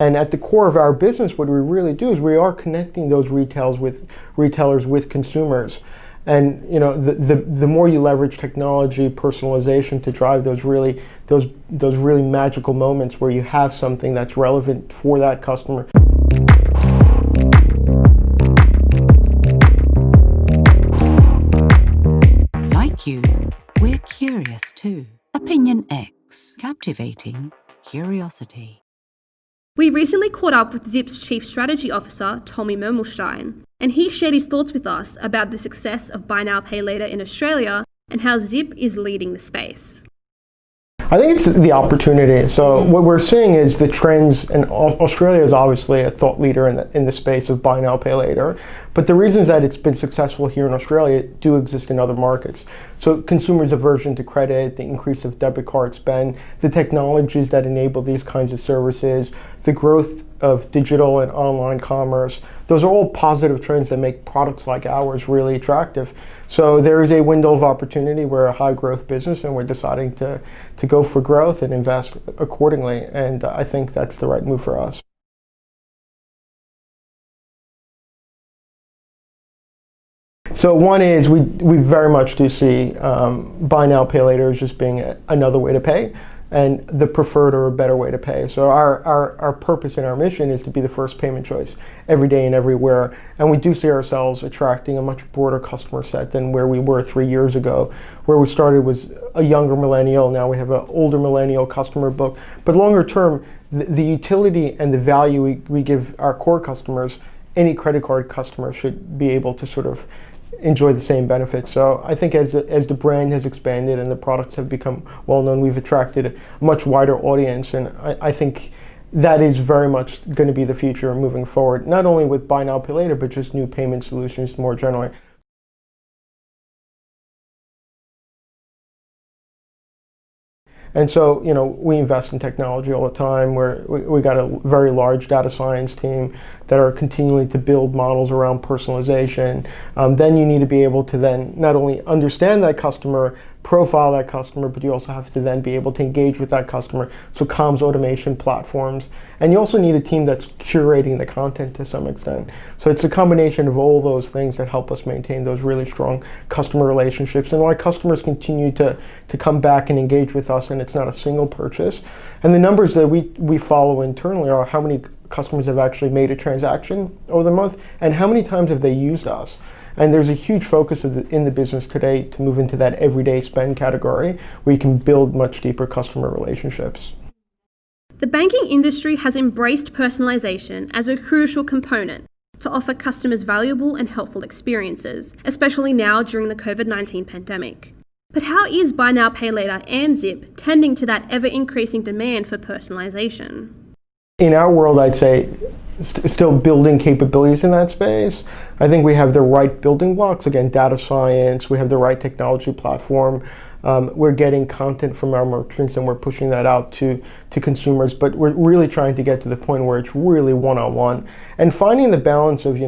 And at the core of our business, what we really do is we are connecting those retailers with consumers. And the more you leverage technology, personalization to drive those really magical moments where you have something that's relevant for that customer. Like you, we're curious too. Opinion X, captivating curiosity. We recently caught up with Zip's Chief Strategy Officer, Tommy Mermelshtayn, and he shared his thoughts with us about the success of Buy Now Pay Later in Australia and how Zip is leading the space. I think it's the opportunity. So what we're seeing is the trends, and Australia is obviously a thought leader in the space of buy now, pay later. But the reasons that it's been successful here in Australia do exist in other markets. So consumers' aversion to credit, the increase of debit card spend, the technologies that enable these kinds of services, the growth of digital and online commerce, those are all positive trends that make products like ours really attractive. So there is a window of opportunity. We're a high growth business and we're deciding to go for growth and invest accordingly. And I think that's the right move for us. So one is we very much do see buy now, pay later as just being another way to pay, and the preferred or a better way to pay. So our purpose and our mission is to be the first payment choice every day and everywhere. And we do see ourselves attracting a much broader customer set than where we were 3 years ago. Where we started was a younger millennial, now we have an older millennial customer book. But longer term, the utility and the value we give our core customers, any credit card customer should be able to sort of enjoy the same benefits. So I think as the brand has expanded and the products have become well known, we've attracted a much wider audience, and I think that is very much going to be the future moving forward, not only with buy now, pay later, but just new payment solutions more generally. And so, we invest in technology all the time. We got a very large data science team that are continuing to build models around personalization. Then you need to be able to then not only understand that customer, profile that customer, but you also have to then be able to engage with that customer. So comms automation platforms. And you also need a team that's curating the content to some extent. So it's a combination of all those things that help us maintain those really strong customer relationships, and why customers continue to come back and engage with us, and it's not a single purchase. And the numbers that we follow internally are how many customers have actually made a transaction over the month, and how many times have they used us. And there's a huge focus in the business today to move into that everyday spend category where you can build much deeper customer relationships. The banking industry has embraced personalisation as a crucial component to offer customers valuable and helpful experiences, especially now during the COVID-19 pandemic. But how is Buy Now Pay Later and Zip tending to that ever-increasing demand for personalisation? In our world, I'd say still building capabilities in that space. I think we have the right building blocks, again, data science, we have the right technology platform. We're getting content from our merchants and we're pushing that out to consumers, but we're really trying to get to the point where it's really one-on-one. And finding the balance of,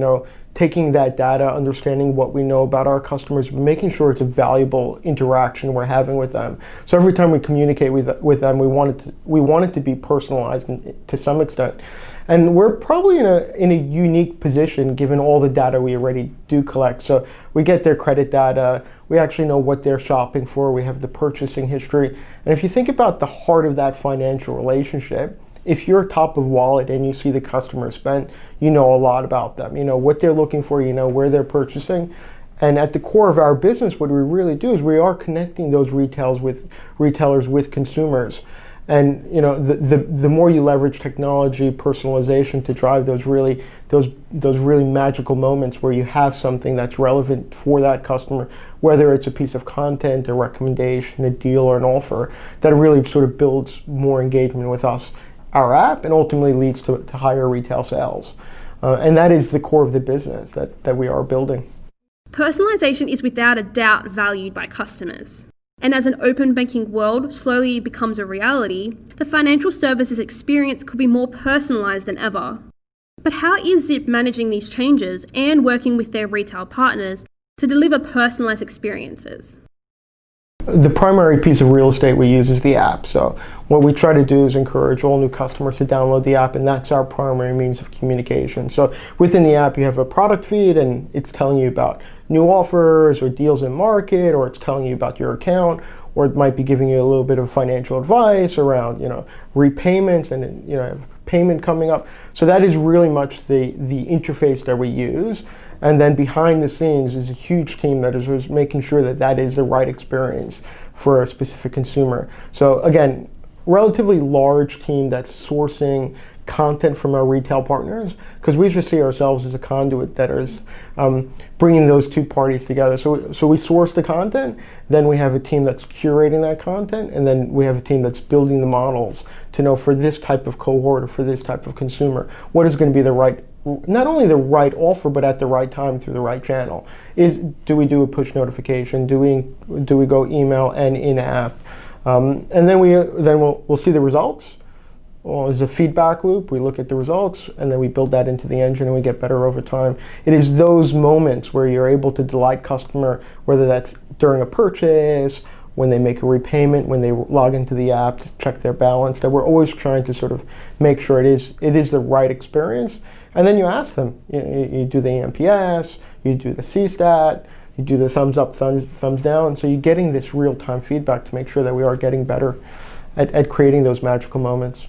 taking that data, understanding what we know about our customers, making sure it's a valuable interaction we're having with them. So every time we communicate with them, we want it to be personalized to some extent. And we're probably in a unique position given all the data we already do collect. So we get their credit data, we actually know what they're shopping for, we have the purchasing history. And if you think about the heart of that financial relationship, if you're top of wallet and you see the customer spend, you know a lot about them. You know what they're looking for, you know where they're purchasing. And at the core of our business, what we really do is we are connecting those retailers with consumers. And the more you leverage technology, personalization to drive those really magical moments where you have something that's relevant for that customer, whether it's a piece of content, a recommendation, a deal, or an offer, that really sort of builds more engagement with us, our app, and ultimately leads to higher retail sales. And that is the core of the business that we are building. Personalisation is without a doubt valued by customers. And as an open banking world slowly becomes a reality, the financial services experience could be more personalised than ever. But how is Zip managing these changes and working with their retail partners to deliver personalised experiences? The primary piece of real estate we use is the app. So what we try to do is encourage all new customers to download the app, and that's our primary means of communication. So within the app, you have a product feed, and it's telling you about new offers or deals in market, or it's telling you about your account, or it might be giving you a little bit of financial advice around, repayments and, payment coming up. So that is really much the interface that we use. And then behind the scenes is a huge team that is making sure that that is the right experience for a specific consumer. So again, relatively large team that's sourcing content from our retail partners, because we just see ourselves as a conduit that is bringing those two parties together. So we source the content, then we have a team that's curating that content, and then we have a team that's building the models to know for this type of cohort or for this type of consumer, what is going to be the right, not only the right offer, but at the right time through the right channel. Do we do a push notification? Do we go email and in-app? And then we'll see the results. Well, there's a feedback loop. We look at the results, and then we build that into the engine, and we get better over time. It is those moments where you're able to delight customer, whether that's during a purchase, when they make a repayment, when they log into the app to check their balance, that we're always trying to sort of make sure it is the right experience. And then you ask them. You do the NPS, you do the CSAT, you do the thumbs up, thumbs down. So you're getting this real-time feedback to make sure that we are getting better at creating those magical moments.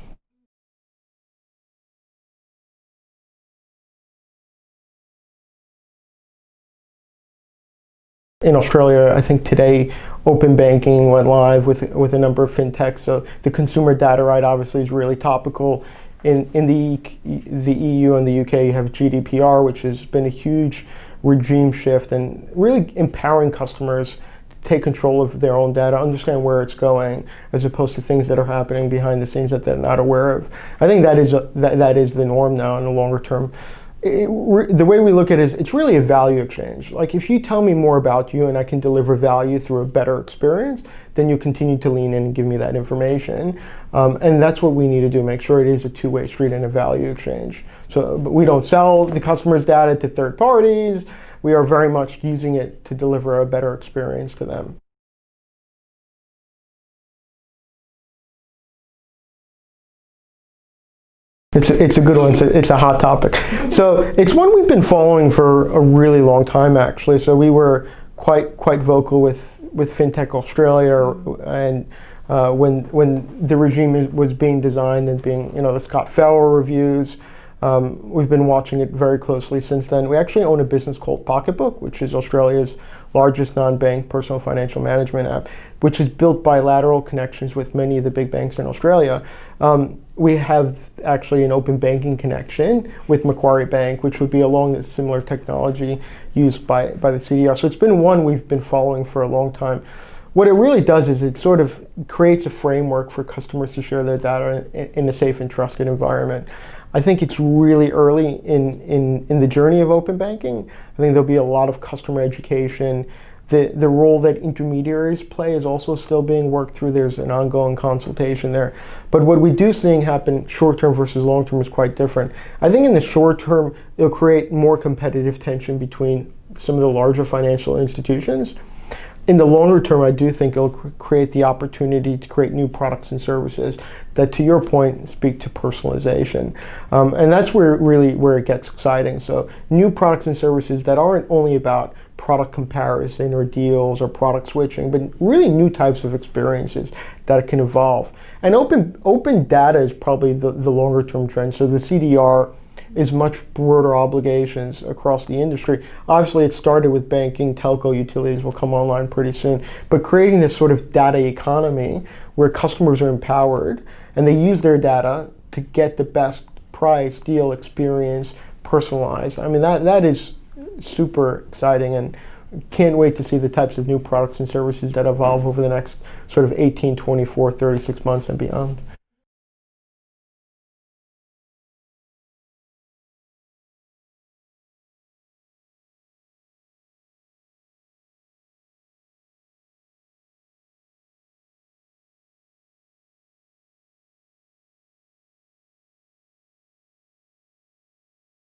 In Australia, I think today, open banking went live with a number of fintechs. So the consumer data right obviously is really topical. In the EU and the UK, you have GDPR, which has been a huge regime shift and really empowering customers to take control of their own data, understand where it's going, as opposed to things that are happening behind the scenes that they're not aware of. I think that is the norm now in the longer term. The way we look at it is it's really a value exchange. Like if you tell me more about you and I can deliver value through a better experience, then you continue to lean in and give me that information. And that's what we need to do, make sure it is a two-way street and a value exchange. So but we don't sell the customer's data to third parties. We are very much using it to deliver a better experience to them. It's a good one. It's a hot topic. So it's one we've been following for a really long time, actually. So we were quite vocal with Fintech Australia, and when the regime was being designed and being, the Scott Fowler reviews. We've been watching it very closely since then. We actually own a business called Pocketbook, which is Australia's largest non-bank personal financial management app, which is built bilateral connections with many of the big banks in Australia. We have actually an open banking connection with Macquarie Bank, which would be along this similar technology used by the CDR. So it's been one we've been following for a long time. What it really does is it sort of creates a framework for customers to share their data in a safe and trusted environment. I think it's really early in the journey of open banking. I think there'll be a lot of customer education. The role that intermediaries play is also still being worked through. There's an ongoing consultation there. But what we do seeing happen short-term versus long-term is quite different. I think in the short term, it'll create more competitive tension between some of the larger financial institutions. In the longer term, I do think it'll create the opportunity to create new products and services that, to your point, speak to personalization. And that's where it gets exciting. So new products and services that aren't only about product comparison or deals or product switching, but really new types of experiences that can evolve. And open data is probably the longer term trend. So the CDR is much broader obligations across the industry. Obviously, it started with banking, telco, utilities will come online pretty soon. But creating this sort of data economy where customers are empowered and they use their data to get the best price, deal, experience, personalized. I mean, that is super exciting, and can't wait to see the types of new products and services that evolve over the next sort of 18, 24, 36 months and beyond.